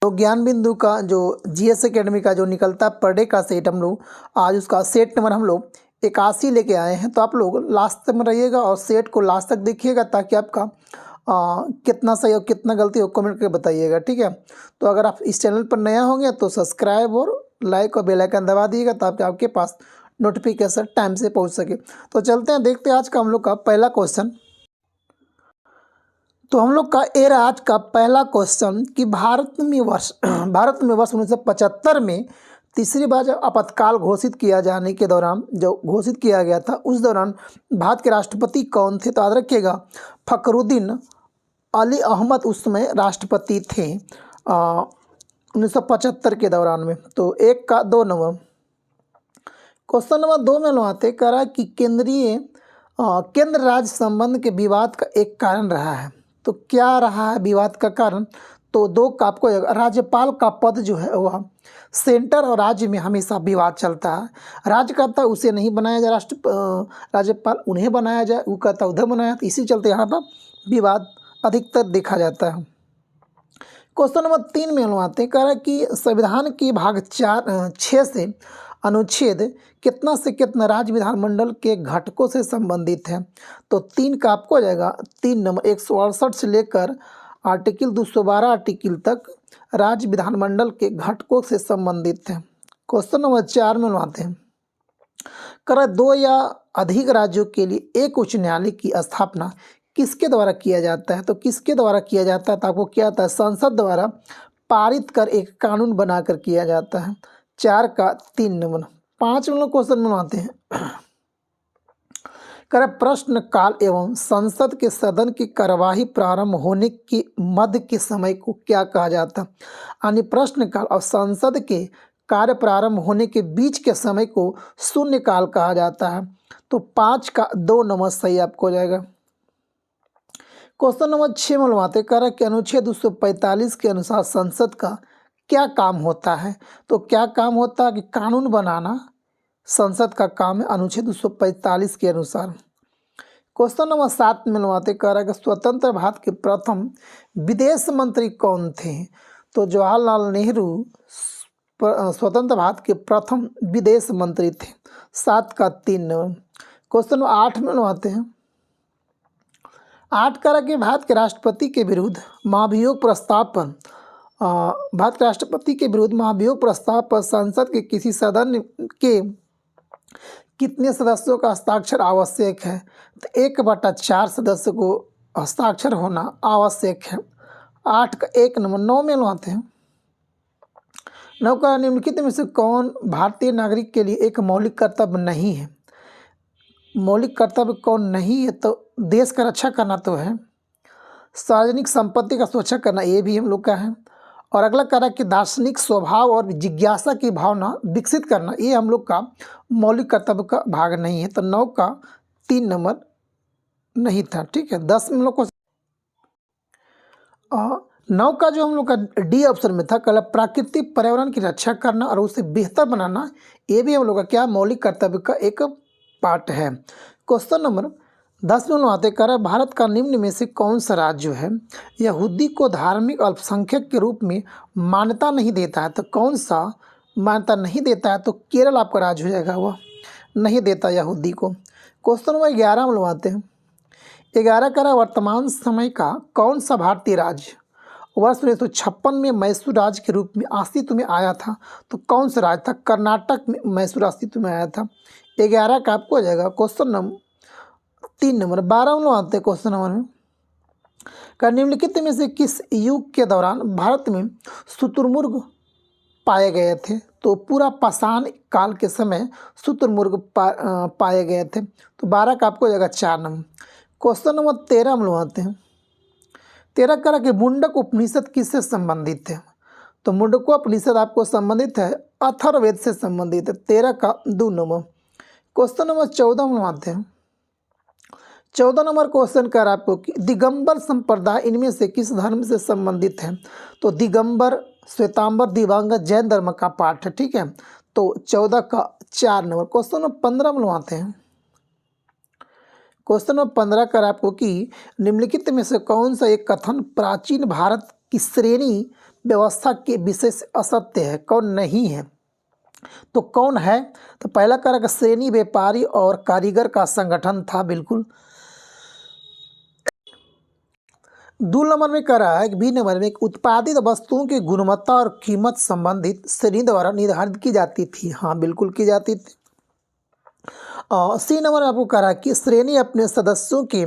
तो ज्ञान बिंदु का जो जीएस एकेडमी का जो निकलता है पर डे का सेट, हम लोग आज उसका सेट नंबर हम लोग 81 लेके आए हैं। तो आप लोग लास्ट तक में रहिएगा और सेट को लास्ट तक देखिएगा, ताकि आपका कितना सही और कितना गलती हो कमेंट करके बताइएगा, ठीक है। तो अगर आप इस चैनल पर नया होंगे तो सब्सक्राइब और लाइक और बेल आइकन दबा दिएगा, ताकि आपके पास नोटिफिकेशन टाइम से पहुंच सके। तो चलते हैं, देखते हैं आज का हम लोग का पहला क्वेश्चन। तो हम लोग का ए रहा आज का पहला क्वेश्चन कि भारत में वर्ष 1975 में तीसरी बार जब आपातकाल घोषित किया जाने के दौरान, जो घोषित किया गया था, उस दौरान भारत के राष्ट्रपति कौन थे? तो याद रखिएगा, फखरुद्दीन अली अहमद उस समय राष्ट्रपति थे 1975 के दौरान में। तो एक का 2 नंबर। क्वेश्चन नंबर 2 में लोग कह रहा है कि केंद्र राज्य संबंध के विवाद का एक कारण रहा है। तो क्या रहा है विवाद का कारण? तो 2 का आपको राज्यपाल का पद जो है वह सेंटर और राज्य में हमेशा विवाद चलता है। राज्य कहता है उसे नहीं बनाया जाए राज्यपाल, उन्हें बनाया जाए, वो कहता उधर बनाया। तो इसी चलते यहाँ पर विवाद अधिकतर देखा जाता है। क्वेश्चन नंबर 3 में हम आते हैं, कह रहा है कि संविधान के भाग 6 से अनुच्छेद कितना से कितना राज्य विधानमंडल के घटकों से संबंधित है? तो 3 का आपको हो जाएगा 3 नंबर। 168 से लेकर आर्टिकल 212 आर्टिकल तक राज्य विधानमंडल के घटकों से संबंधित है। क्वेश्चन नंबर 4 में आते हैं, कर 2 या अधिक राज्यों के लिए एक उच्च न्यायालय की स्थापना किसके द्वारा किया जाता है? तो किसके द्वारा किया जाता है? तो आपको क्या आता है, संसद द्वारा पारित कर एक कानून बनाकर किया जाता है। 4 का 3 नंबर। 5 नंबर क्वेश्चन में आते हैं, कर प्रश्न काल एवं संसद के सदन की कार्यवाही प्रारंभ होने के मध्य के समय को क्या कहा जाता है? यानी प्रश्न काल और संसद के कार्य प्रारंभ होने के बीच के समय को शून्य काल कहा जाता है। तो 5 का 2 नंबर सही आपको हो जाएगा। क्वेश्चन नंबर 6 में आते, कह रहा है कि अनुच्छेद 245 के अनुसार संसद का क्या काम होता है? तो क्या काम होता है कि कानून बनाना संसद का काम है, अनुच्छेद 245 के अनुसार। क्वेश्चन नंबर 7 में आते, कह रहा है कि स्वतंत्र भारत के प्रथम विदेश मंत्री कौन थे? तो जवाहरलाल नेहरू स्वतंत्र भारत के प्रथम विदेश मंत्री थे। 7 का 3 नंबर। क्वेश्चन नंबर 8 में आते हैं, 8 कह रहा है कि भारत के राष्ट्रपति के विरुद्ध महाभियोग प्रस्ताव पर संसद के किसी सदन के कितने सदस्यों का हस्ताक्षर आवश्यक है? तो 1/4 सदस्य को हस्ताक्षर होना आवश्यक है। 8 का 1 नंबर। 9 में आते हैं, 9 का निम्नलिखित में से कौन भारतीय नागरिक के लिए एक मौलिक कर्तव्य नहीं है? मौलिक कर्तव्य कौन नहीं है? तो देश का रक्षा करना तो है, सार्वजनिक संपत्ति का सुरक्षा करना ये भी हम लोग का है, और अगला कह रहा है कि दार्शनिक स्वभाव और जिज्ञासा की भावना विकसित करना ये हम लोग का मौलिक कर्तव्य का भाग नहीं है। तो 9 का 3 नंबर नहीं था, ठीक है। 10 में हम लोग को 9 का जो हम लोग का डी ऑप्शन में था, कल प्राकृतिक पर्यावरण की रक्षा करना और उसे बेहतर बनाना ये भी हम लोग का क्या मौलिक कर्तव्य का एक पार्ट है। क्वेश्चन नंबर 10 में आते, कर भारत का निम्न में से कौन सा राज्य जो है यहूदी को धार्मिक अल्पसंख्यक के रूप में मान्यता नहीं देता है? तो कौन सा मान्यता नहीं देता है? तो केरल आपका राज्य हो जाएगा, वह नहीं देता यहूदी को। क्वेश्चन नंबर 11 में आते हैं, 11 कर वर्तमान समय का कौन सा भारतीय राज्य वर्ष 1956 में मैसूर राज्य के रूप में अस्तित्व में आया था? तो कौन सा राज्य था? कर्नाटक में मैसूर अस्तित्व में आया था। 11 का आपको हो जाएगा क्वेश्चन नंबर 3 नंबर। 12 में आते हैं क्वेश्चन नंबर में, का निम्नलिखित में से किस युग के दौरान भारत में शुतुरमुर्ग पाए गए थे? तो पूरा पाषाण काल के समय शुतुरमुर्ग पाए गए थे। तो 12 का आपको हो जाएगा 4 नंबर। क्वेश्चन नंबर 13 में आते हैं, 13 कह रहा कि मुंडक उपनिषद किससे संबंधित है? तो मुंडकोपनिषद आपको संबंधित है अथर्ववेद से संबंधित है। 13 का 2 नंबर। क्वेश्चन नंबर 14 में आते हैं, 14 नंबर क्वेश्चन कर आपको कि दिगंबर संप्रदाय इनमें से किस धर्म से संबंधित है? तो दिगंबर, श्वेतांबर, दिवांगर जैन धर्म का पाठ है, ठीक है। तो 14 का 4 नंबर। क्वेश्चन नंबर 15 में आते हैं, क्वेश्चन नंबर 15 कर आपको कि निम्नलिखित में से कौन सा एक कथन प्राचीन भारत की श्रेणी व्यवस्था के विषय से असत्य है, कौन नहीं है, तो कौन है? तो पहला कह रहा है कि श्रेणी व्यापारी और कारीगर का संगठन था, बिल्कुल। 2 नंबर में कह रहा है कि बी नंबर में उत्पादित वस्तुओं की गुणवत्ता और कीमत संबंधित श्रेणी द्वारा निर्धारित की जाती थी, हाँ बिल्कुल की जाती थी। और सी नंबर में आपको कह रहा है कि श्रेणी अपने सदस्यों के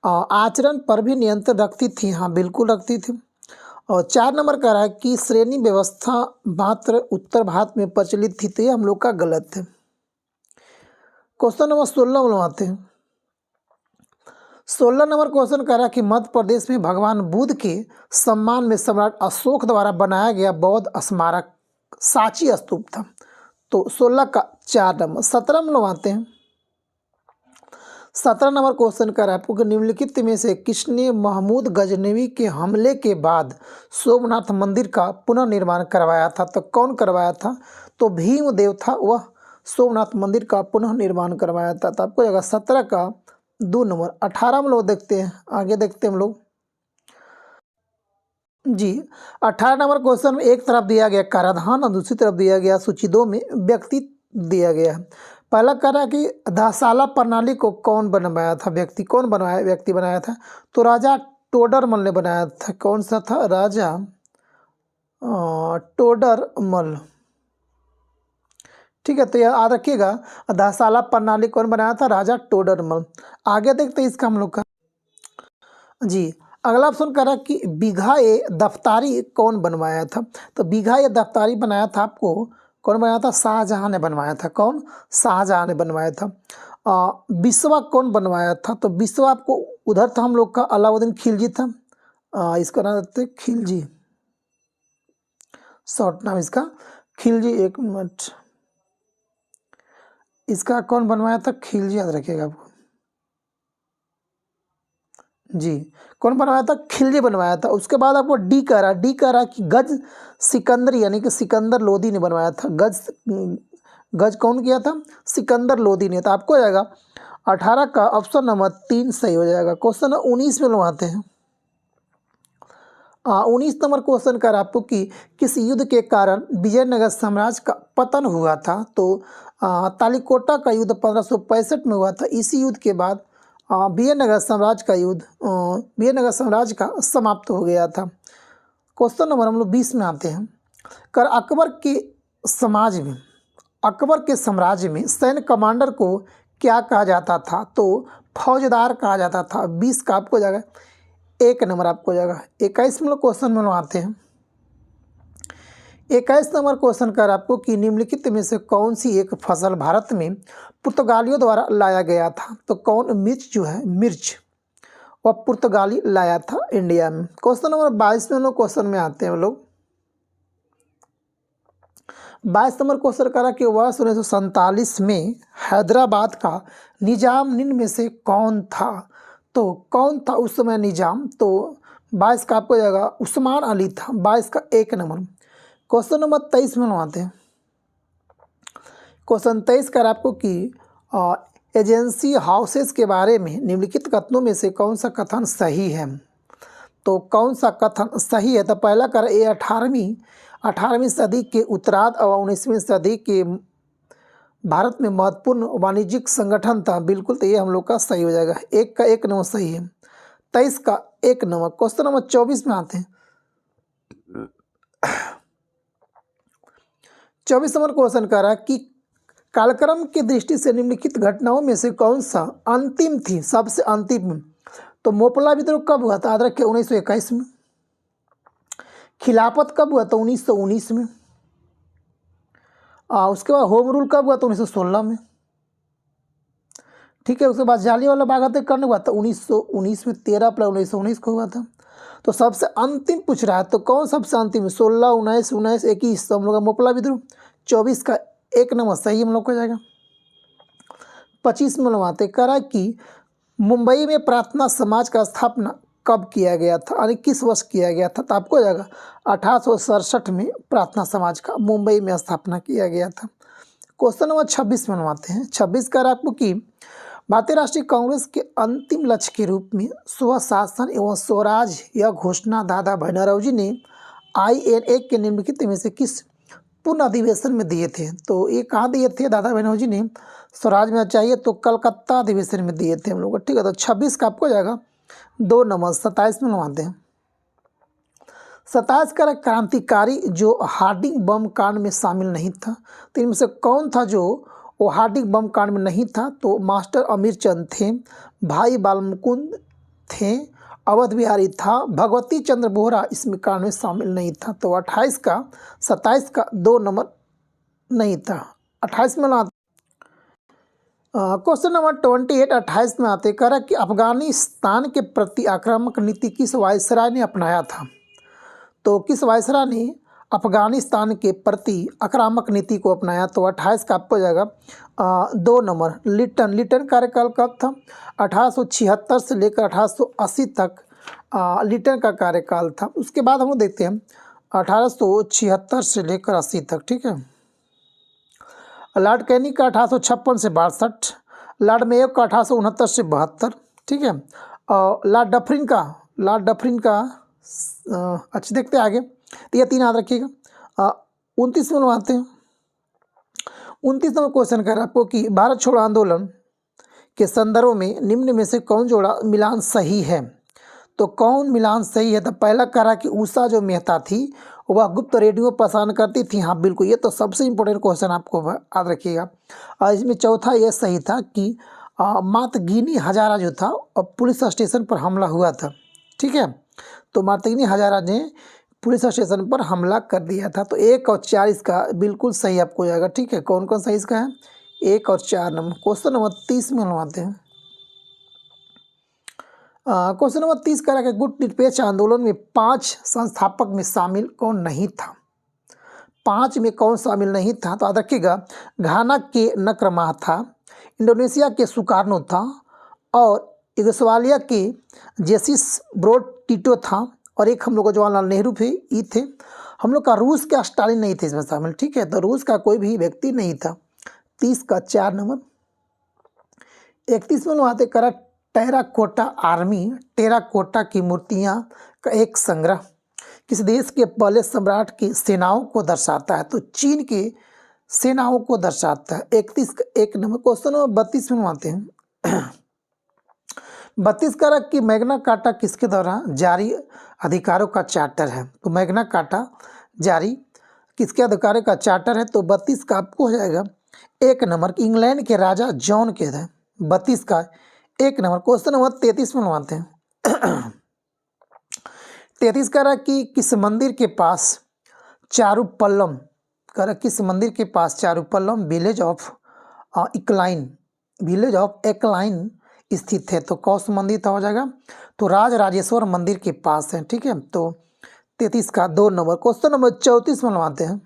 आचरण पर भी नियंत्रण रखती थी, हाँ बिल्कुल रखती थी। और 4 नंबर कह रहा है कि श्रेणी व्यवस्था मात्र उत्तर भारत में प्रचलित थी, तो ये हम लोग का गलत है। क्वेश्चन नंबर 16 में आते हैं। 16 नंबर क्वेश्चन कह रहा है कि मध्य प्रदेश में भगवान बुद्ध के सम्मान में सम्राट अशोक द्वारा बनाया गया बौद्ध स्मारक सांची स्तूप था, तो 16 का 4 नंबर। 17 में आते हैं। 17 नंबर क्वेश्चन कर आपको कि निम्नलिखित में से किसने महमूद गजनवी के हमले के बाद सोमनाथ मंदिर का पुनर्निर्माण करवाया था, तो कौन करवाया था? तो भीमदेव था, वह सोमनाथ मंदिर का पुनर्निर्माण करवाया था। तो आपको जगह 17 का 2 नंबर। 18 में लोग देखते हैं, आगे देखते हैं हम लोग जी। 18 नंबर क्वेश्चन में एक तरफ दिया गया कराधान और दूसरी तरफ दिया गया सूची 2 में व्यक्ति दिया गया है। पहला कह रहा है कि दासाला प्रणाली को कौन बनवाया था, व्यक्ति कौन बनवाया, व्यक्ति बनाया था? तो राजा टोडरमल ने बनाया था। कौन सा था? राजा टोडरमल, ठीक है। तो यह याद रखिएगा, दासाला प्रणाली कौन बनाया था? राजा टोडरमल। आगे देखते हैं इसका हम लोग का जी। अगला ऑप्शन कह रहा है कि बीघा ए दफ्तारी कौन बनवाया था, तो बीघा ए दफ्तारी बनाया था आपको कौन बनाया था? शाहजहां ने बनवाया था। कौन? शाहजहां ने बनवाया था। बिस्वा कौन बनवाया था? तो बिस्वा आपको उधर था हम लोग का अलाउद्दीन खिलजी था। इसका नाम देते खिलजी, शॉर्ट नाम इसका खिलजी। एक मिनट, इसका कौन बनवाया था? खिलजी, याद रखिएगा आपको जी। कौन बनवाया था? खिलजी बनवाया था। उसके बाद आपको डी कह रहा कि गज सिकंदर यानी कि सिकंदर लोदी ने बनवाया था। गज कौन किया था? सिकंदर लोदी ने। तो आपको हो जाएगा 18 का ऑप्शन नंबर 3 सही हो जाएगा। क्वेश्चन 19 में लोग आते हैं। 19 नंबर क्वेश्चन कर आपको कि किस युद्ध के कारण विजयनगर साम्राज्य का पतन हुआ था, तो तालिकोटा का युद्ध 1565 में हुआ था। इसी युद्ध के बाद विजयनगर साम्राज्य का समाप्त हो गया था। क्वेश्चन नंबर हम लोग 20 में आते हैं। कर अकबर के साम्राज्य में सैन्य कमांडर को क्या कहा जाता था, तो फौजदार कहा जाता था। 20 का आपको जाएगा 1 नंबर आपको जाएगा। 21 में लोग क्वेश्चन में लोग आते हैं। 21 नंबर क्वेश्चन कर आपको कि निम्नलिखित में से कौन सी एक फसल भारत में पुर्तगालियों द्वारा लाया गया था, तो कौन? मिर्च जो है, मिर्च वह पुर्तगाली लाया था इंडिया में। क्वेश्चन नंबर 22 में लोग क्वेश्चन में आते हैं हम लोग। 22 नंबर क्वेश्चन करा कि वर्ष 1947 में हैदराबाद का निजाम निम्न में से कौन था, तो कौन था उस समय निजाम? तो 22 का आपको जाएगा उस्मान अली था। 22 का 1 नंबर। क्वेश्चन नंबर 23 में आते हैं। क्वेश्चन 23 कर आपको कि एजेंसी हाउसेस के बारे में निम्नलिखित कथनों में से कौन सा कथन सही है, तो कौन सा कथन सही है? तो पहला कर ये 18वीं सदी के उत्तरार्ध और 19वीं सदी के भारत में महत्वपूर्ण वाणिज्यिक संगठन था, बिल्कुल। तो ये हम लोग का सही हो जाएगा। 1 का 1 नंबर सही है। 23 का 1 नंबर। क्वेश्चन नंबर 24 में आते हैं। 24 नंबर क्वेश्चन कह रहा है कि कालक्रम की दृष्टि से निम्नलिखित घटनाओं में से कौन सा अंतिम थी, सबसे अंतिम? तो मोपला विद्रोह कब हुआ था? याद रखिए 1921 में। खिलाफत कब हुआ था? 1919 में। उसके बाद होम रूल कब हुआ था? 1916 में, ठीक है। उसके बाद जालियांवाला बाग हत्याकांड हुआ था 1919 में। 13 अप्रैल 1919 को हुआ था। तो सबसे अंतिम पूछ रहा है, तो कौन सबसे अंतिम है? 16, 19, 19, 21। तो हम लोग का मोपला विद्रोह। 24 का 1 नंबर सही हम लोग को जाएगा। 25 में लगवाते कह रहा कि मुंबई में प्रार्थना समाज का स्थापना कब किया गया था, यानी किस वर्ष किया गया था? तो आपको जाएगा 1867 में प्रार्थना समाज का मुंबई में स्थापना किया गया था। क्वेश्चन नंबर 26 में बनवाते हैं। 26 कह रहा आपको कि भारतीय राष्ट्रीय कांग्रेस के अंतिम लक्ष्य के रूप में स्वशासन एवं स्वराज यह घोषणा दादा भैनरव जी ने INA के निम्नलिखित में से किस पूर्ण अधिवेशन में दिए थे? तो ये कहाँ दिए थे दादा बनर्जी ने? स्वराज में चाहिए तो कलकत्ता अधिवेशन में दिए थे हम लोग, ठीक है। तो 26 का आपको जाएगा 2 नंबर। 27 में लगाते हैं। 27 का क्रांतिकारी जो हार्डिंग बम कांड में शामिल नहीं था, तो इनमें से कौन था जो वो हार्डिंग बम कांड में नहीं था? तो मास्टर अमीरचंद थे, भाई बालमुकुंद थे, अवध बिहारी था, भगवती चंद्र बोहरा इसमें कांड में शामिल नहीं था। तो 28 का 27 का 2 नंबर नहीं था। 28 में ना क्वेश्चन नंबर 28 28 में आते कह रहा कि अफगानिस्तान के प्रति आक्रामक नीति किस वायसराय ने अपनाया था? तो किस वायसराय ने अफगानिस्तान के प्रति आक्रामक नीति को अपनाया? तो 28 का आपको जाएगा 2 नंबर। लिटन कार्यकाल कब था? 1876 से लेकर 1880 तक लिटन का कार्यकाल था। उसके बाद हम लोग देखते हैं 1876 से लेकर 80 तक, ठीक है। लॉर्ड कैनी का 1856 से 62, लॉर्ड मेयो का 1869 से 72, ठीक है। और लॉर्ड डफरिन का अच्छा देखते हैं आगे। तो ये 3 याद रखिएगा। 29 में आते हैं। 29 नंबर क्वेश्चन कर आपको कि भारत छोड़ो आंदोलन के संदर्भ में निम्न में से कौन जोड़ा मिलान सही है? तो कौन मिलान सही है? तो पहला कह रहा कि उषा जो मेहता थी वह गुप्त रेडियो प्रसारण करती थी। हाँ बिल्कुल, ये तो सबसे इम्पोर्टेंट क्वेश्चन आपको याद रखिएगा। और इसमें चौथा ये सही था कि मातंगिनी हजारा जो था पुलिस स्टेशन पर हमला हुआ था, ठीक है। तो मातंगिनी हजारा ने पुलिस स्टेशन पर हमला कर दिया था। तो 1 और 4 इसका बिल्कुल सही आपको जाएगा, ठीक है। कौन कौन सही इसका है? 1 और 4 नंबर। क्वेश्चन नंबर 30 में बनवाते हैं। क्वेश्चन नंबर 30 कह रहा है कि गुट निरपेक्ष आंदोलन में 5 संस्थापक में शामिल कौन नहीं था? 5 में कौन शामिल नहीं था? तो याद रखिएगा, घाना के नक्रमाह था, इंडोनेशिया के सुकार्नो था, और यूगोस्लाविया के जेसिस ब्रोड टिटो था, और एक हम लोग का जवाहरलाल नेहरू थे, ये थे। हम लोग का रूस का स्टालिन नहीं थे इसमें शामिल, ठीक है। तो रूस का कोई भी व्यक्ति नहीं था। 30 का 4 नंबर। 31 में लोग आते करा टेराकोटा आर्मी, टेराकोटा की मूर्तियां का एक संग्रह किस देश के पहले सम्राट की सेनाओं को दर्शाता है? तो चीन के सेनाओं को दर्शाता है। 31 का 1 नंबर। क्वेश्चन नंबर 32 में आते हैं। 32 का कि मैग्ना कार्टा किसके द्वारा जारी अधिकारों का चार्टर है? तो मैग्ना कार्टा जारी किसके अधिकारों का चार्टर है? तो 32 का आपको हो जाएगा 1 नंबर। इंग्लैंड के राजा जॉन के थे। 32 का 1 नंबर। क्वेश्चन नंबर 33 में बनवाते हैं। 33 कह रहा कि किस मंदिर के पास चारुपल्लम किस मंदिर के पास चारुपल्लम विलेज ऑफ एकलाइन स्थित है? तो कौन सा मंदिर था हो जाएगा? तो राजराजेश्वर मंदिर के पास है, ठीक है। तो 33 का 2 नंबर। क्वेश्चन नंबर 34 में बनवाते हैं।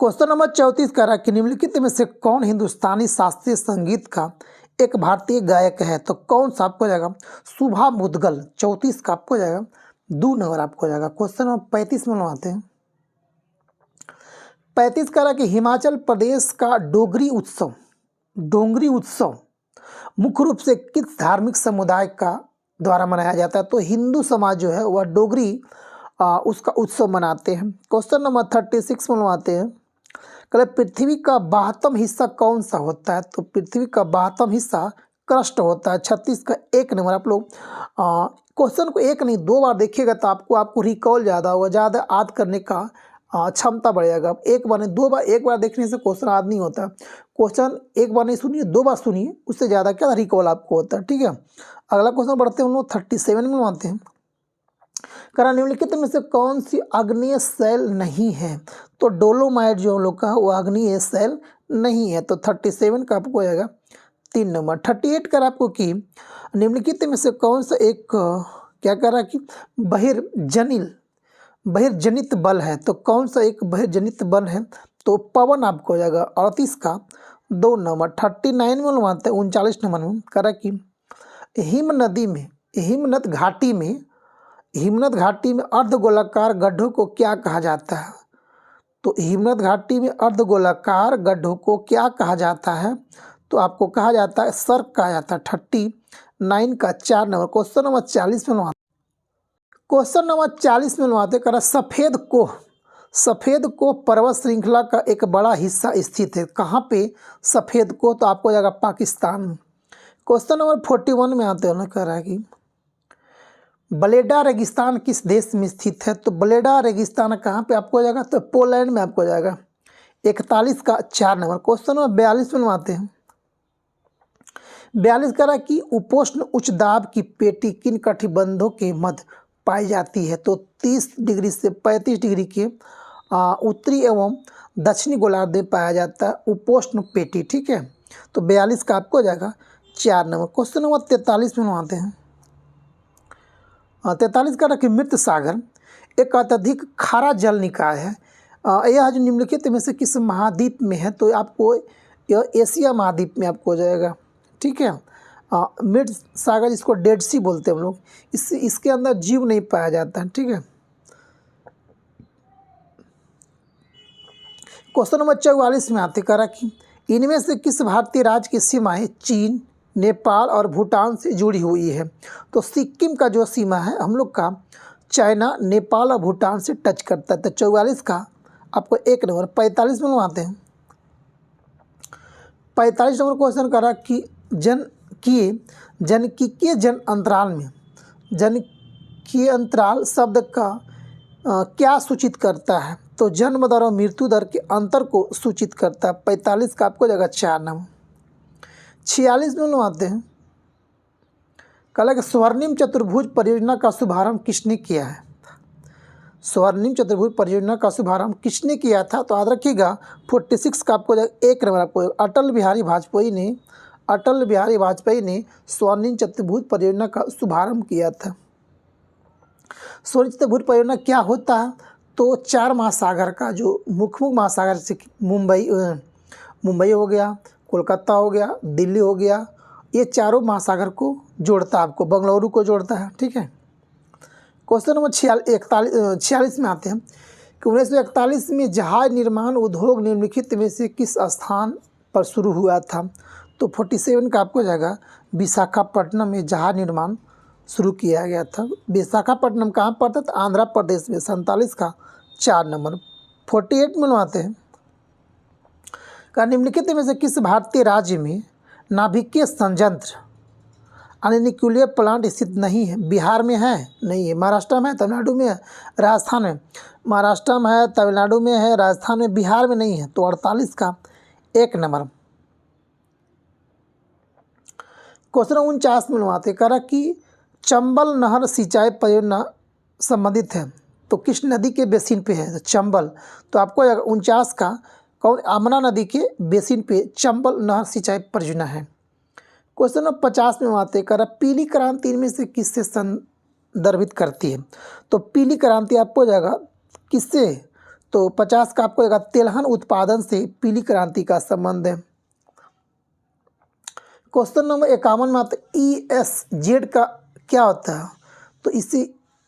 क्वेश्चन नंबर 34 कह रहा कि निम्नलिखित में से कौन हिंदुस्तानी शास्त्रीय संगीत का एक भारतीय गायक है? तो कौन सा आपको जाएगा? सुभा मुदगल। 34 का आपको जाएगा 2 नंबर आपको जाएगा। क्वेश्चन नंबर 35 में बनवाते हैं। 35 कह रहा कि हिमाचल प्रदेश का डोगरी उत्सव मुख्य रूप से किस धार्मिक समुदाय का द्वारा मनाया जाता है? तो हिंदू समाज जो है वह डोगरी उसका उत्सव मनाते हैं। क्वेश्चन नंबर 36 में बनवाते हैं। कल पृथ्वी का 72वां हिस्सा कौन सा होता है? तो पृथ्वी का 72वां हिस्सा क्रस्ट होता है। 36 का 1 नंबर। आप लोग क्वेश्चन को 1 नहीं 2 बार देखिएगा तो आपको रिकॉल ज़्यादा होगा, ज़्यादा याद करने का क्षमता बढ़ेगा। 1 बार नहीं 2 बार, 1 बार देखने से क्वेश्चन याद नहीं होता। क्वेश्चन 1 बार नहीं सुनिए, 2 बार सुनिए, उससे ज़्यादा क्या रिकॉल आपको होता है, ठीक है। अगला क्वेश्चन बढ़ते हैं हम लोग 37 में आते हैं। कारण निम्नलिखित में से कौन सी आग्नेय शैल नहीं है? तो डोलोमाइट जो हम लोग का वो आग्नेय शैल नहीं है। तो 37 का आपको आएगा 3 नंबर। 38 कर आपको कि निम्नलिखित में से कौन सा एक क्या कर रहा है कि बहिर्जनित बल है? तो कौन सा एक बहिर्जनित बल है? तो पवन आपको हो जाएगा। 38 का 2 नंबर। 39 में बनवाते हैं 39 नंबर में कह रहा कि हिमनद घाटी में अर्धगोलाकार गड्ढों को क्या कहा जाता है? तो हिमनद घाटी में अर्धगोलाकार गड्ढों को क्या कहा जाता है? तो आपको कहा जाता है सर्क कहा जाता है। 39 का 4 नंबर। क्वेश्चन नंबर 40 में क्वेश्चन नंबर 40 में बनवाते करा सफ़ेद कोह पर्वत श्रृंखला का एक बड़ा हिस्सा स्थित है। कहाँ पे सफ़ेद कोह? तो आपको जाएगा पाकिस्तान में। क्वेश्चन नंबर 41 में आते हैं कह रहा है कि बलेडा रेगिस्तान किस देश में स्थित है? तो बलेडा रेगिस्तान कहाँ पे आपको जाएगा? तो पोलैंड में आपको जाएगा। 41 का 4 नंबर। क्वेश्चन नंबर 42 में बनवाते हैं। 42 कह रहा कि उपोष्ण उच्च दाब की पेटी किन कटिबंधों के मध्य पाई जाती है? तो 30 डिग्री से 35 डिग्री के उत्तरी एवं दक्षिणी गोलार्ध में पाया जाता है उपोष्ण पेटी। ठीक है, तो 42 का आपको जाएगा 4 नंबर। क्वेश्चन नंबर 43 में बनवाते हैं। 43 का कि मृत सागर एक अत्यधिक खारा जल निकाय है। यह जो निम्नलिखित में से किस महाद्वीप में है? तो आपको यह एशिया महाद्वीप में आपको हो जाएगा। ठीक है, मृत सागर जिसको डेड सी बोलते हैं हम लोग, इसके अंदर जीव नहीं पाया जाता है। ठीक है, क्वेश्चन नंबर 44 में आते करा कि इनमें से किस भारतीय राज्य की सीमाएं चीन, नेपाल और भूटान से जुड़ी हुई है? तो सिक्किम का जो सीमा है हम लोग का चाइना, नेपाल और भूटान से टच करता है। तो 44 का आपको 1 नंबर। 45 में बनवाते हैं। 45 नंबर क्वेश्चन करा कि जनकीय जन अंतराल में जनकीय अंतराल शब्द का क्या सूचित करता है? तो जन्म दर और मृत्यु दर के अंतर को सूचित करता है। 45 का आपको जगह 4 नंबर। 46 में बनवाते हैं। कल कि स्वर्णिम चतुर्भुज परियोजना का शुभारंभ किसने किया है? स्वर्णिम चतुर्भुज परियोजना का शुभारंभ किसने किया था? तो याद रखिएगा 46 का आपको 1 नंबर। आपको अटल बिहारी वाजपेयी ने स्वर्णिम चतुर्भुज परियोजना का शुभारंभ किया था। स्वर्णिम चतुर्भुज परियोजना क्या होता है? तो 4 महासागर का जो मुख्य महासागर से मुंबई हो गया, कोलकाता हो गया, दिल्ली हो गया, ये चारों महासागर को जोड़ता है, आपको बंगलुरु को जोड़ता है। ठीक है, क्वेश्चन नंबर 46 में आते हैं कि 1941 में जहाज निर्माण उद्योग निम्नलिखित में से किस स्थान पर शुरू हुआ था? तो 47 का आपको जाएगा विशाखापट्टनम में जहाज निर्माण शुरू किया गया था। विशाखापट्टनम कहाँ पड़ता था? आंध्र प्रदेश में। 47 का 4 नंबर। 48 में बनवाते हैं। का निम्नलिखित में से किस भारतीय राज्य में नाभिकीय संयंत्र यानी न्यूक्लियर प्लांट स्थित नहीं है? बिहार में है? नहीं है। महाराष्ट्र में है? तमिलनाडु में है? राजस्थान में? महाराष्ट्र में है, तमिलनाडु में है, राजस्थान में, बिहार में नहीं है। तो 48 का 1 नंबर। क्वेश्चन 49 में बनवाते करा कि चंबल नहर सिंचाई परियोजना संबंधित है तो किस नदी के बेसिन पे है? तो चंबल। तो आपको 49 का कौन? आमना नदी के बेसिन पे चंबल नहर सिंचाई परियोजना है। क्वेश्चन नंबर 50 में आते करा पीली क्रांति इनमें से किससे संदर्भित करती है? तो पीली क्रांति आपको जाएगा किससे? तो 50 का आपको जाएगा तिलहन उत्पादन से पीली क्रांति का संबंध है। क्वेश्चन नंबर 51 में आता है ESZ का क्या होता है? तो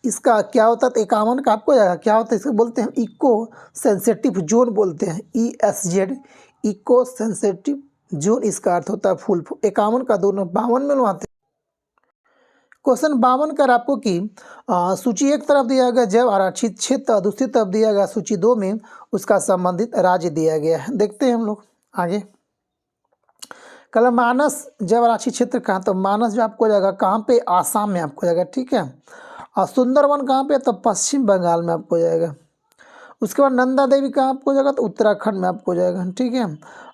इसका क्या होता है? तो 51 का आपको जाएगा क्या होता है? इसको बोलते हैं इको सेंसिटिव जोन बोलते हैं। ESZ इको सेंसिटिव जोन इसका अर्थ होता है फुल। 51 का 2 नंबर। 52 में बनवाते हैं। क्वेश्चन 52 कर आपको कि सूची एक तरफ दिया गया जैव आरक्षित क्षेत्र, दूसरी तरफ दिया गया सूची 2 में उसका संबंधित राज्य दिया गया है। देखते हैं हम लोग आगे। कल मानस जैव आरक्षित क्षेत्र कहाँ? तो मानस जो आपको जाएगा कहाँ पे? आसाम में आपको जाएगा। ठीक है, और सुंदरवन कहाँ पे? तो पश्चिम बंगाल में आपको जाएगा। उसके बाद नंदा देवी कहाँ आपको जाएगा? तो उत्तराखंड में आपको जाएगा। ठीक है,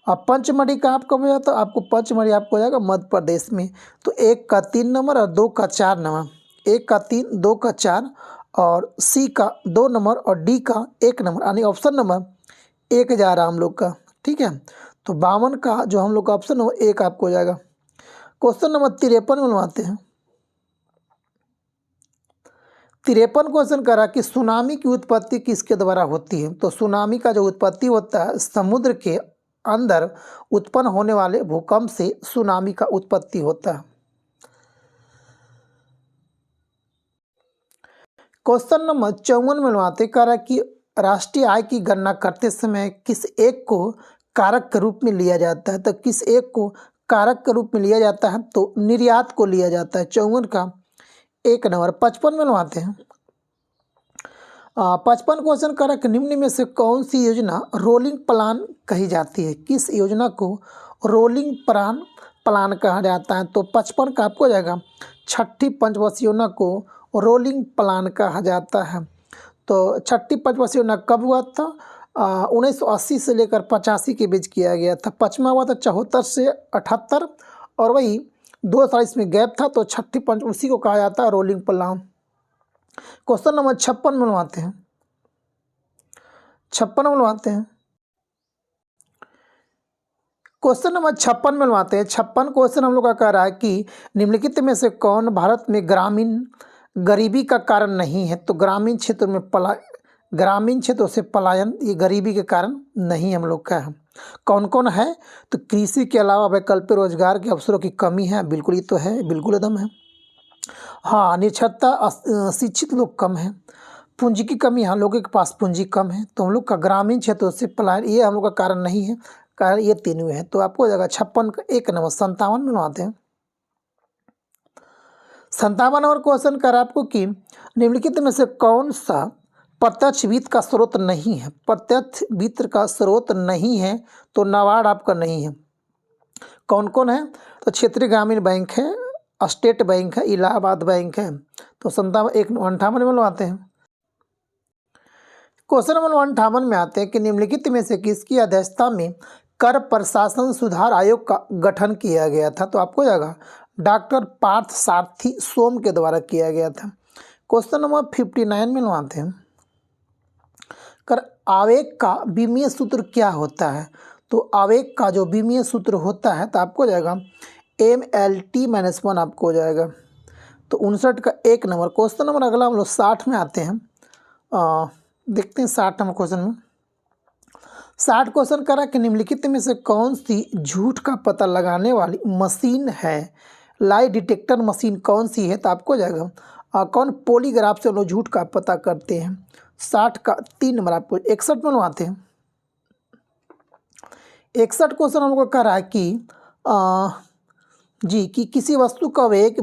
और पंचमढ़ी कहाँ आपको हो जाता है? आपको पंचमढ़ी आपको जाएगा मध्य प्रदेश में। तो 1 का 3 नंबर और 2 का 4 नंबर। 1 का 3, 2 का 4 और सी का 2 नंबर और डी का 1 नंबर, यानी ऑप्शन नंबर 1 जा रहा हम लोग का। ठीक है, तो 52 का जो हम लोग का ऑप्शन नंबर 1 आपको हो जाएगा। क्वेश्चन नंबर 53 में बनवाते हैं। 53 क्वेश्चन करा कि सुनामी की उत्पत्ति किसके द्वारा होती है? तो सुनामी का जो उत्पत्ति होता है समुद्र के अंदर उत्पन्न होने वाले भूकंप से सुनामी का उत्पत्ति होता है। क्वेश्चन नंबर 54 में बनवाते करा कि राष्ट्रीय आय की गणना करते समय किस एक को कारक के रूप में लिया जाता है? तो किस एक को कारक के रूप में लिया जाता है? तो निर्यात को लिया जाता है। 54 का 1 नंबर। 55 में बनवाते हैं। 55 क्वेश्चन करा कि निम्न में से कौन सी योजना रोलिंग प्लान कही जाती है? किस योजना को रोलिंग प्लान कहा जाता है? तो 55 का आपको हो जाएगा छठी पंचवर्षीय योजना को रोलिंग प्लान कहा जाता है। तो छठी पंचवर्षीय योजना कब हुआ था? 1980 से लेकर 85 के बीच किया गया था। पचमा हुआ था 74 से 78 और वही 2 साल इसमें गैप था, तो छठी पंच उसी को कहा जाता है रोलिंग प्लान। क्वेश्चन नंबर 56 में बनवाते हैं। 56 में बनवाते हैं। क्वेश्चन नंबर 56 में बनवाते हैं। 56 क्वेश्चन हम लोग का कह रहा है कि निम्नलिखित में से कौन भारत में ग्रामीण गरीबी का कारण नहीं है? तो ग्रामीण क्षेत्रों से पलायन ये गरीबी के कारण नहीं हम लोग का है। कौन कौन है? तो कृषि के अलावा वैकल्पिक रोजगार के अवसरों की कमी है, बिल्कुल ये तो है, बिल्कुल एकदम है। हाँ, निरक्षरता, शिक्षित लोग कम हैं, पूंजी की कमी, हाँ लोगों के पास पूंजी कम है, तो हम लोग का ग्रामीण क्षेत्रों से पलायन ये हम लोग का कारण नहीं है। कारण ये तीनों है। तो आपको हो जाएगा 56 का 1 नंबर। 57 में बनवाते हैं। 57 नंबर क्वेश्चन कर आपको कि निम्नलिखित में से कौन सा प्रत्यक्ष वित्त का स्रोत नहीं है? प्रत्यक्ष वित्त का स्रोत नहीं है तो नाबार्ड आपका नहीं है। कौन कौन है? तो क्षेत्रीय ग्रामीण बैंक है, स्टेट बैंक है, इलाहाबाद बैंक है। तो 58 में बनवाते हैं। क्वेश्चन नंबर 58 में आते हैं कि निम्नलिखित में से किसकी अध्यक्षता में कर प्रशासन सुधार आयोग का गठन किया गया था? तो आपको जाएगा डॉक्टर पार्थ सारथी सोम के द्वारा किया गया था। क्वेश्चन नंबर 59 में बनवाते हैं। कर आवेग का विमीय सूत्र क्या होता है? तो आवेग का जो विमीय सूत्र होता है तो आपको जाएगा MLT-1 आपको हो जाएगा। तो 59 का 1 नंबर। क्वेश्चन नंबर अगला हम लोग 60 में आते हैं। देखते हैं 60 नंबर क्वेश्चन में। 60 क्वेश्चन करा कि निम्नलिखित में से कौन सी झूठ का पता लगाने वाली मशीन है? लाई डिटेक्टर मशीन कौन सी है? तो आपको जाएगा कौन पॉलीग्राफ से हम लोग झूठ का पता करते हैं। 60 का 3 नंबर आपको। 61 में बनवाते हैं। 61 क्वेश्चन हमको कह रहा है कि कि किसी वस्तु का वेग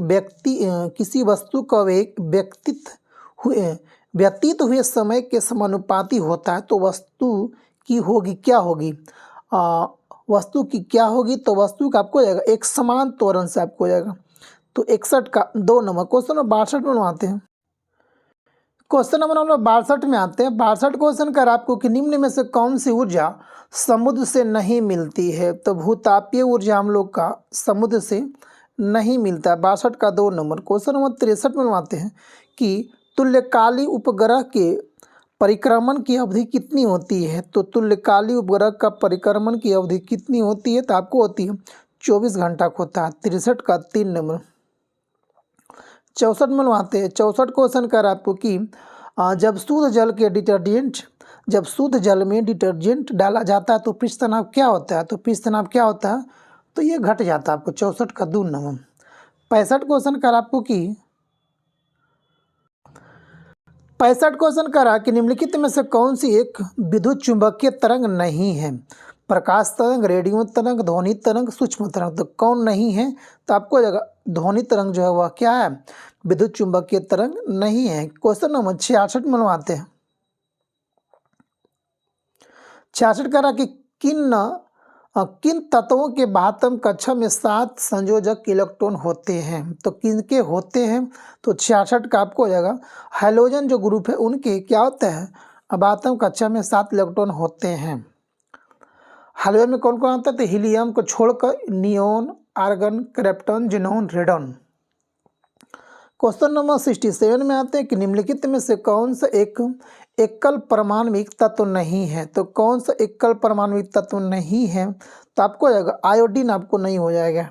व्यतीत हुए समय के समानुपाती होता है तो वस्तु की होगी क्या होगी? वस्तु की क्या होगी? तो वस्तु का आपको जाएगा एक समान त्वरण से आपको जाएगा। तो 61 का 2 नंबर। क्वेश्चन नंबर 62 में बनवाते हैं। क्वेश्चन नंबर हम लोग 62 में आते हैं। 62 क्वेश्चन कर आपको कि निम्न में से कौन सी ऊर्जा समुद्र से नहीं मिलती है? तो भूतापीय ऊर्जा हम लोग का समुद्र से नहीं मिलता है। 62 का 2 नंबर। क्वेश्चन नंबर 63 में बनवाते हैं कि तुल्यकाली उपग्रह के परिक्रमण की अवधि कितनी होती है? तो तुल्यकाली उपग्रह का परिक्रमण की अवधि कितनी होती है? तो आपको होती है 24 घंटा का होता है। 63 का 3 नंबर। 64 में बनवाते हैं। 64 क्वेश्चन कर आपको कि जब शुद्ध जल में डिटर्जेंट डाला जाता है तो पृष्ठ तनाव क्या होता है? तो पृष्ठ तनाव क्या होता है? तो ये घट जाता है आपको। 64 का 2 नंबर। 65 क्वेश्चन कर आपको कि 65 क्वेश्चन करा कि निम्नलिखित में से कौन सी एक विद्युत चुंबकीय तरंग नहीं है? प्रकाश तरंग, रेडियो तरंग, ध्वनि तरंग, सूक्ष्म तरंग। तो कौन नहीं है? तो आपको जगह ध्वनि तरंग जो है वह क्या है? विद्युत चुंबकीय तरंग नहीं है। क्वेश्चन नंबर 66 में बनवाते हैं। 66 करा कि किन तत्वों के बाह्यतम कक्षा में 7 संयोजक इलेक्ट्रॉन होते हैं? तो किनके होते हैं? तो 66 का आपको हो जाएगा हैलोजन जो ग्रुप है उनके क्या होता है? बाह्यतम कक्षा में 7 इलेक्ट्रॉन होते हैं। हैलोजन में कौन कौन आता है? तो हीलियम को छोड़कर neon, argon, krypton, xenon, radon. Question number 67 में आते हैं कि निम्नलिखित में से कौन सा एक एकल परमाणविक तत्व नहीं है? तो कौन सा एकल परमाणविक तत्व नहीं है? तो आपको हो जाएगा आयोडीन आपको नहीं हो जाएगा।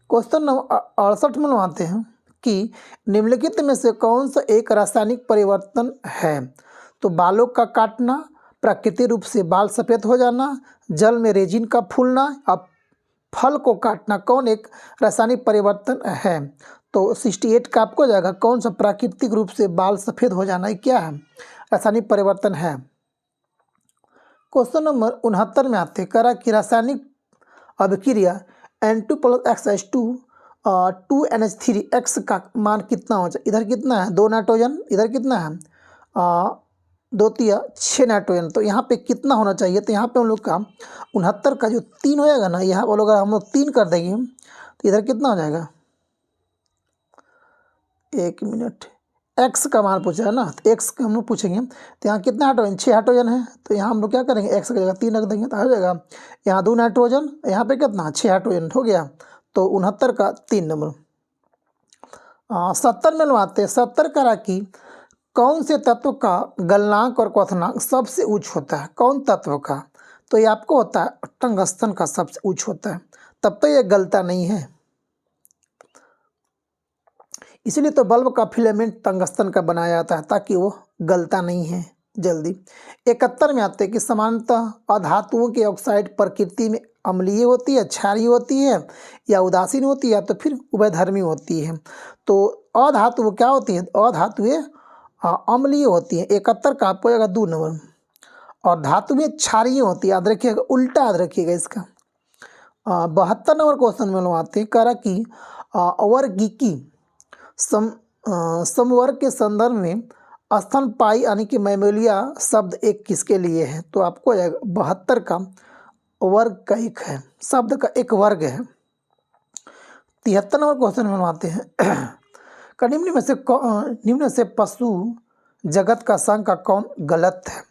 क्वेश्चन नंबर 68 में आते हैं कि निम्नलिखित में से कौन सा एक रासायनिक परिवर्तन है? तो बालों का काटना, प्राकृतिक रूप से बाल सफ़ेद हो जाना, जल में रेजिन का फूलना, अब फल को काटना, कौन एक रासायनिक परिवर्तन है? तो 68 का आपको जाएगा कौन सा प्राकृतिक रूप से बाल सफ़ेद हो जाना है क्या है? रासायनिक परिवर्तन है। क्वेश्चन नंबर 69 में आते हैं करा कि रासायनिक अभिक्रिया N2 + X 2NH3 X का मान कितना हो जाए? इधर कितना है? 2 नाइट्रोजन, इधर कितना है? 2 तिया 6 नाइट्रोजन। तो यहाँ पे कितना होना चाहिए, तो यहाँ पे हम लोग का 69 का जो 3 हो जाएगा ना, यहाँ पर अगर हम लोग 3 कर देंगे तो इधर कितना हो जाएगा, 1 मिनट, एक्स का मान पूछा है ना, तो एक्स का हम लोग पूछेंगे तो यहाँ कितना हाइड्रोजन, 6 हाइड्रोजन है। तो यहाँ हम लोग क्या करेंगे, एक्स की जगह 3 रख देंगे तो आ जाएगा यहाँ 2 नाइट्रोजन, यहाँ पे कितना 6 हाइड्रोजन हो गया। तो 69 का 3 नंबर। 70 में लगाते हैं। 70 करा कि कौन से तत्व का गलनांक और क्वथनांक सबसे उच्च होता है, कौन तत्व का, तो ये आपको होता है टंगस्टन का सबसे उच्च होता है, तब तो ये गलता नहीं है। इसीलिए तो बल्ब का फिलामेंट टंगस्टन का बनाया जाता है ताकि वो गलता नहीं है जल्दी। 71 में आते हैं कि सामान्यतः अधातुओं की ऑक्साइड प्रकृति में अम्लीय होती है, क्षारीय होती है या उदासीन होती है या तो फिर उभयधर्मी होती है। तो अधातु क्या होती है, अधातुएं अम्लीय होती है, 71 का आपको जाएगा 2 नंबर। और धातुएं क्षारीय होती है, याद रखिएगा, उल्टा याद रखिएगा इसका। 72 नंबर क्वेश्चन में लोग आते हैं, कह रहा कि अवर्गीकी समवर्ग के संदर्भ में स्तनपायी यानी कि मैमोलिया शब्द एक किसके लिए है, तो आपको आ जाएगा 72 का वर्ग का एक है, शब्द का एक वर्ग है। 73 नंबर क्वेश्चन में आते हैं का निम्न से पशु जगत का संघ का कौन गलत है,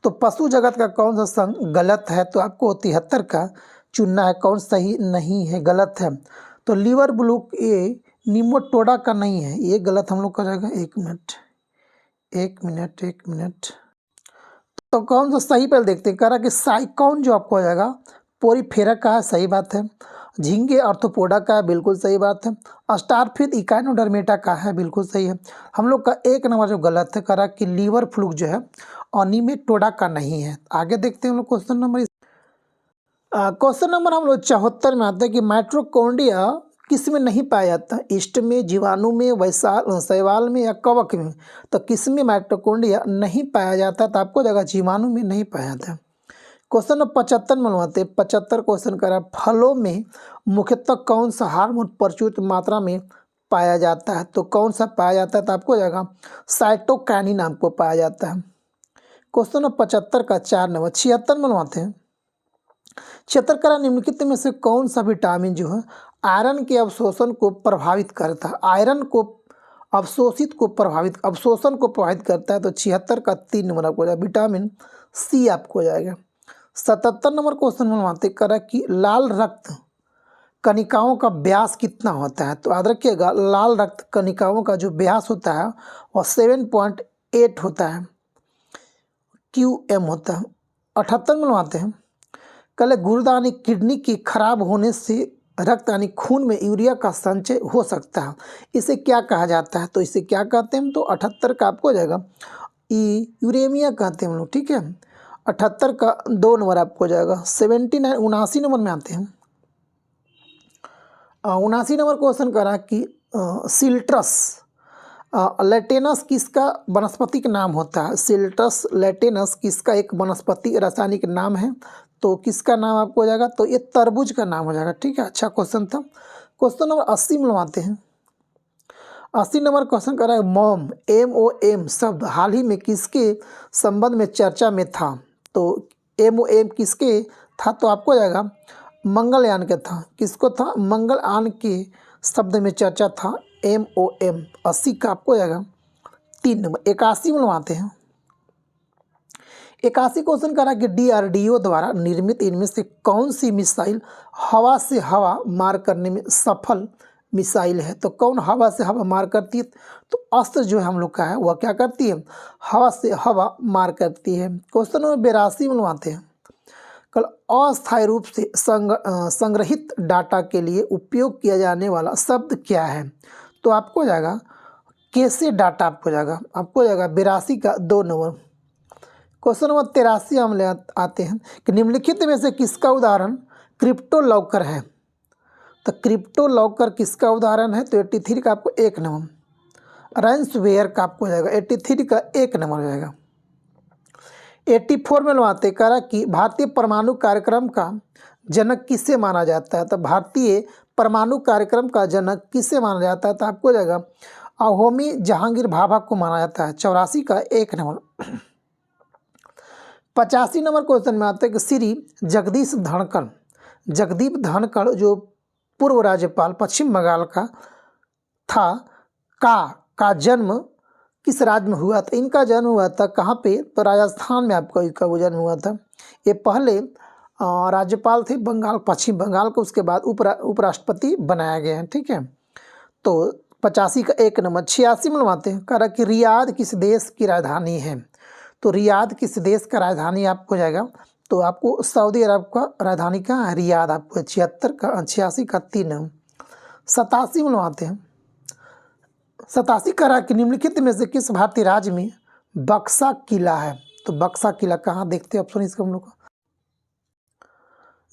तो पशु जगत का कौन सा संघ गलत है, तो आपको 73 का चुनना है, कौन सही नहीं है, गलत है। तो लीवर ब्लू ये निमोटोडा का नहीं है, ये गलत हम लोग का जाएगा। एक मिनट। तो कौन सा सही पहले देखते हैं, कह रहा कि साइकॉन जो आपको हो जाएगा पोरीफेरा का है, सही बात है। झींगे आर्थ्रोपोडा का है, बिल्कुल सही बात है। स्टारफिश इकाइनोडर्मेटा का है, बिल्कुल सही है। हम लोग का 1 नंबर जो गलत है, कह रहा कि लीवर फ्लूक जो है निमेटोडा का नहीं है। आगे देखते हैं हम लोग क्वेश्चन नंबर हम लोग 74 में आते हैं कि माइटोकॉन्ड्रिया किस में नहीं पाया जाता, ईस्ट में, जीवाणु में, शैवाल में या कवक में, तो किस में माइटोकॉन्ड्रिया नहीं पाया जाता, तो आपको जगह जीवाणु में नहीं पाया जाता। क्वेश्चन नंबर 75 में बनवाते हैं। 75 क्वेश्चन करा फलों में मुख्यतः कौन सा हार्मोन प्रचुर मात्रा में पाया जाता है, तो कौन सा पाया जाता है, तो आपको जाएगा साइटोकाइनिन आपको पाया जाता है। क्वेश्चन नंबर 75 का 4 नंबर। 76 में बनवाते हैं। 76 करा निम्नलिखित में से कौन सा विटामिन जो है आयरन के अवशोषण को प्रभावित करता है, आयरन को अवशोषण को प्रभावित करता है, तो 76 का 3 नंबर आपको जाएगा, विटामिन सी आपको हो जाएगा। 77 नंबर क्वेश्चन बनवाते करा कि लाल रक्त कणिकाओं का व्यास कितना होता है, तो याद रखिएगा लाल रक्त कणिकाओं का जो व्यास होता है वह 7.8 होता है, QM होता है। 78 में बनवाते हैं, कल गुर्दा यानी किडनी की खराब होने से रक्त यानी खून में यूरिया का संचय हो सकता है, इसे क्या कहा जाता है, तो इसे क्या कहते हैं, तो 78 का आपको हो जाएगा यूरेमिया कहते हैं हम लोग, ठीक है। 78 का 2 नंबर आपको हो जाएगा। 79 नंबर में आते हैं। 79 नंबर क्वेश्चन करा कि सिल्ट्रस लैटेनस किसका वनस्पतिक नाम होता है, सिल्ट्रस लैटेनस किसका एक वनस्पति रासायनिक नाम है, तो किसका नाम आपको हो जाएगा, तो ये तरबूज का नाम हो जाएगा, ठीक है। अच्छा क्वेश्चन था। क्वेश्चन नंबर 80 में लगाते हैं। 80 नंबर क्वेश्चन कर रहा है MOM MOM शब्द हाल ही में किसके संबंध में चर्चा में था, तो MOM किसके था, तो आपको हो जाएगा मंगलयान के था, किसको था, मंगलयान के शब्द में चर्चा था MOM। 80 का आपको हो जाएगा 3 नंबर। 81 में लगाते हैं। 81 क्वेश्चन करा कि DRDO द्वारा निर्मित इनमें से कौन सी मिसाइल हवा से हवा मार करने में सफल मिसाइल है, तो कौन हवा से हवा मार करती है, तो अस्त्र जो है हम लोग का है वह क्या करती है, हवा से हवा मार करती है। क्वेश्चन नंबर 82 में आते हैं। कल अस्थायी रूप से संग्रहित डाटा के लिए उपयोग किया जाने वाला शब्द क्या है, तो आपको हो जाएगा कैसे डाटा आपको जाएगा, आपको हो जाएगा 82 का 2 नंबर। क्वेश्चन नंबर 83 हम ले आते हैं कि निम्नलिखित में से किसका उदाहरण क्रिप्टो लॉकर है, तो क्रिप्टो लॉकर किसका उदाहरण है, तो 83 का आपको 1 नंबर। रैंसमवेयर का आपको हो जाएगा 83 का 1 नंबर हो जाएगा। 84 में लगाते करा कि भारतीय परमाणु कार्यक्रम का जनक किसे माना जाता है, तो भारतीय परमाणु कार्यक्रम का जनक किसे माना जाता है, तो आपको हो जाएगा होमी जहांगीर भाभा को माना जाता है। 84 का 1 नंबर। 85 नंबर क्वेश्चन में आता है कि श्री जगदीश धनखड़, जगदीप धनखड़ जो पूर्व राज्यपाल पश्चिम बंगाल का था, का जन्म किस राज्य में हुआ था? इनका जन्म हुआ था कहाँ पे? तो राजस्थान में आपका इसका वो जन्म हुआ था। ये पहले राज्यपाल थे बंगाल, पश्चिम बंगाल को, उसके बाद उपराष्ट्रपति बनाया गया है। ठीक है, तो 85 का 1 नंबर। 86 में आते हैं, कह रहा कि रियाद किस देश की राजधानी है? तो रियाद किस देश का राजधानी आपको जाएगा? तो आपको सऊदी अरब का राजधानी कहाँ है? रियाद आपको 86 का 3। 87 में आते हैं, 87 कह रहा कि निम्नलिखित में से किस भारतीय राज्य में बक्सा किला है? तो बक्सा किला कहाँ? देखते हैं ऑप्शन इसका हम लोग का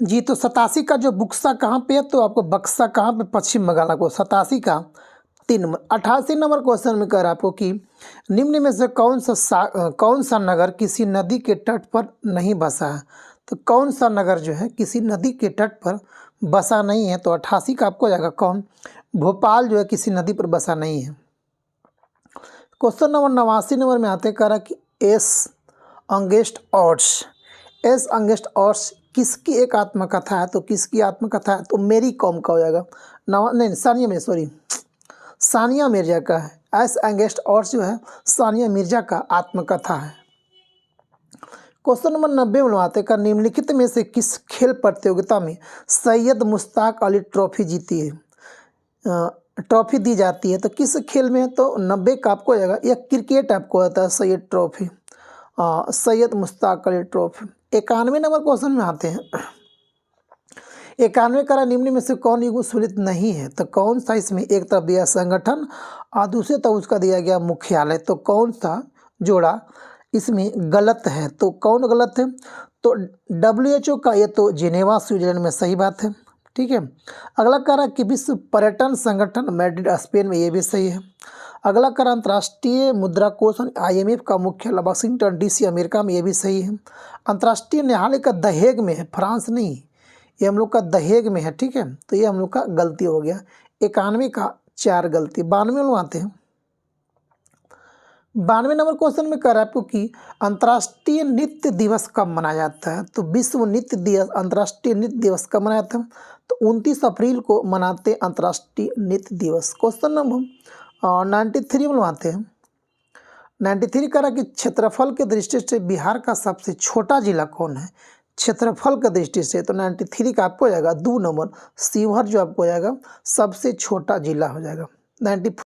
जी। तो 87 का जो बुक्सा कहाँ पे है? तो आपको बक्सा कहाँ पे? पश्चिम बंगाल को। 87 का 3 नंबर। 88 नंबर क्वेश्चन में कह रहा आपको कि निम्न में से कौन सा नगर किसी नदी के तट पर नहीं बसा है? तो कौन सा नगर जो है किसी नदी के तट पर बसा नहीं है? तो 88 का आपको जाएगा कौन? भोपाल जो है किसी नदी पर बसा नहीं है। क्वेश्चन नंबर 89 नंबर में आते कह रहा कि S against odds, S against odds किसकी एक आत्मकथा है? तो किसकी आत्मकथा है? तो मेरी कॉम का हो जाएगा। सानिया मिर्जा का है। एस अंगेस्ट ऑड्स जो है सानिया मिर्जा का आत्मकथा है। क्वेश्चन नंबर 90 में आते का निम्नलिखित में से किस खेल प्रतियोगिता में सैयद मुश्ताक अली ट्रॉफी जीती है, ट्रॉफी दी जाती है? तो किस खेल में है? तो 90 का आपको जाएगा, यह क्रिकेट आपको आता है Syed trophy, Syed Mushtaq Ali trophy. 91 number question में आते हैं, 91 का निम्न में से कौन युग सुलित नहीं है? तो कौन सा इसमें? एक तरफ दिया संगठन और दूसरे तरफ उसका दिया गया मुख्यालय। तो कौन सा जोड़ा इसमें गलत है? तो कौन गलत है? तो WHO का, ये तो जिनेवा स्विट्जरलैंड में, सही बात है। ठीक है, अगला कह रहा कि विश्व पर्यटन संगठन मैड्रिड स्पेन में, ये भी सही है। अगला कह रहा अंतर्राष्ट्रीय मुद्रा कोष IMF का मुख्यालय वाशिंगटन DC अमेरिका में, ये भी सही है। अंतर्राष्ट्रीय न्यायालय का द हेग में है, फ्रांस नहीं, ये हम लोग का द हेग में है। ठीक है, तो ये हम लोग का गलती हो गया। 91 का 4 गलती। 92 लोग आते हैं, 92 नंबर क्वेश्चन में कह रहा है आपको कि अंतर्राष्ट्रीय नृत्य दिवस कब मनाया जाता है? तो विश्व नृत्य दिवस, अंतर्राष्ट्रीय नृत्य दिवस कब मनाया जाता है? तो 29 अप्रैल को मनाते अंतर्राष्ट्रीय नृत्य दिवस। क्वेश्चन नंबर 93 में आते हैं, 93 कह रहा कि क्षेत्रफल के दृष्टि से बिहार का सबसे छोटा जिला कौन है? क्षेत्रफल की दृष्टि से, तो 93 का आपको हो जाएगा 2 नंबर, शिवहर जो आपको हो जाएगा सबसे छोटा जिला हो जाएगा। 94।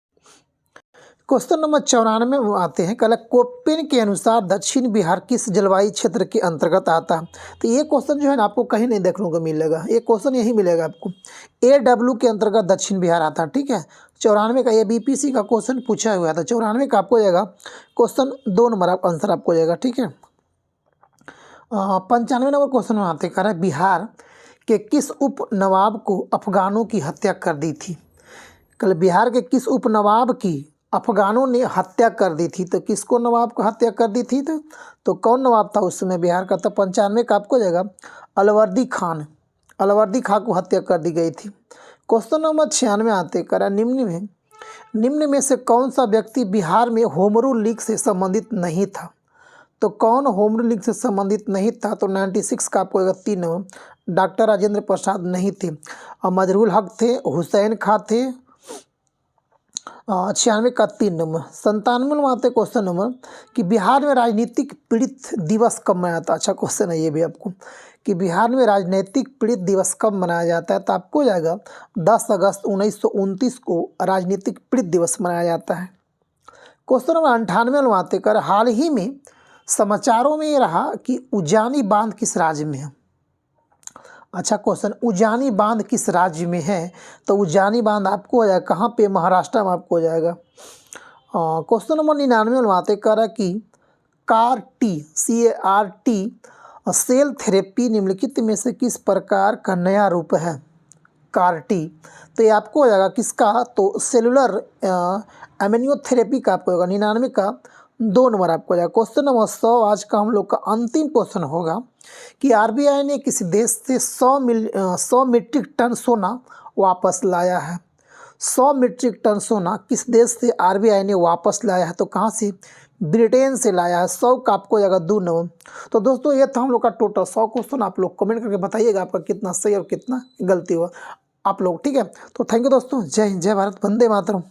क्वेश्चन नंबर 94 में आते हैं, कल कोपेन के अनुसार दक्षिण बिहार किस जलवायु क्षेत्र के अंतर्गत आता है? तो ये क्वेश्चन जो है ना आपको कहीं नहीं देखने को मिलेगा, ये क्वेश्चन यही मिलेगा आपको। AW के अंतर्गत दक्षिण बिहार आता है। ठीक है, 94 का, ये BPC का क्वेश्चन पूछा हुआ था। 94 का आपको जाएगा क्वेश्चन 2 नंबर आप आंसर आपको जाएगा। ठीक है, 95 नंबर क्वेश्चन में आते कह रहा है बिहार के किस उप नवाब को अफगानों की हत्या कर दी थी? कल बिहार के किस उप नवाब की अफगानों ने हत्या कर दी थी? तो किसको नवाब को हत्या कर दी थी? तो कौन नवाब था उस समय बिहार का? तो 95 का आपको जाएगा अलवर्दी खान, अलवर्दी खां को हत्या कर दी गई थी। क्वेश्चन नंबर 96 आते कह रहा निम्न में से कौन सा व्यक्ति बिहार में होम रूल लीग से संबंधित नहीं था? तो कौन होम रूल लीग से संबंधित नहीं था? तो 96 का आपको जाएगा 3 नंबर, डॉक्टर राजेंद्र प्रसाद नहीं थे, मजरूल हक थे, हुसैन खां थे। 96 का 3 नंबर। 97 में आते क्वेश्चन नंबर कि बिहार में राजनीतिक पीड़ित दिवस कब मनाया जाता है? अच्छा क्वेश्चन है ये भी आपको, कि बिहार में राजनीतिक पीड़ित दिवस कब मनाया जाता है? तो आपको जाएगा 10 अगस्त 1929 को राजनीतिक पीड़ित दिवस मनाया जाता है। क्वेश्चन नंबर 98 में आते कर हाल ही में समाचारों में ये रहा कि उजानी बांध किस राज्य में है? अच्छा क्वेश्चन, उजानी बांध किस राज्य में है? तो उजानी बांध आपको हो जाएगा कहाँ पे? महाराष्ट्र में आपको हो जाएगा। क्वेश्चन नंबर 99 में आते कह रहा कि CAR-T सेल थेरेपी निम्नलिखित में से किस प्रकार का नया रूप है? CAR-T, तो ये आपको हो जाएगा किसका? तो सेलुलर इम्यूनोथेरेपी का आपको होगा। 99 का 2 नंबर आपको हो जाएगा। क्वेश्चन नंबर 100 आज का हम लोग का अंतिम क्वेश्चन होगा कि RBI ने किसी देश से 100 मीट्रिक टन सोना वापस लाया है। 100 मीट्रिक टन सोना किस देश से आरबीआई ने वापस लाया है? तो कहाँ से? ब्रिटेन से लाया है। 100 का आपको जाएगा 2 नवंबर। तो दोस्तों ये था हम लोग का टोटल 100 क्वेश्चन। आप लोग कमेंट करके बताइएगा आपका कितना सही और कितना गलती हुआ आप लोग, ठीक है। तो थैंक यू दोस्तों, जय हिंद, जय भारत, वंदे मातरम।